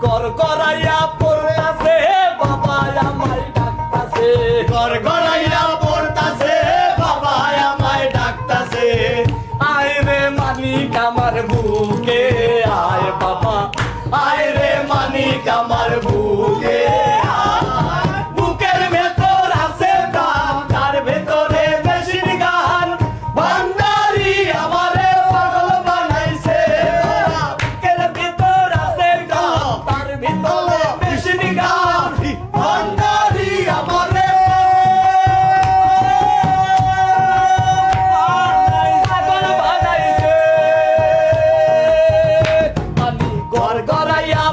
গর গড়াইয়া পড়তাছে বাবা আমায় ডাকতাছে ঘর গড়াইয়া পড়তাছে বাবা আমায় ডাকতাছে আয় রে মানিক আমার বুকে আয় বাবা আয় রে মানিক আমার বুকে আয়। বুকের ভেতর আছে প্রাণ তার ভেতরে মেশিন গান ভান্ডারি আমারে পাগল বানাইছে বুকের ভিতর আছে গান তার ভিতরে মেশিন গান ভান্ডারি আমারে পাগল বানাইছে মানিক গর গড়াইয়া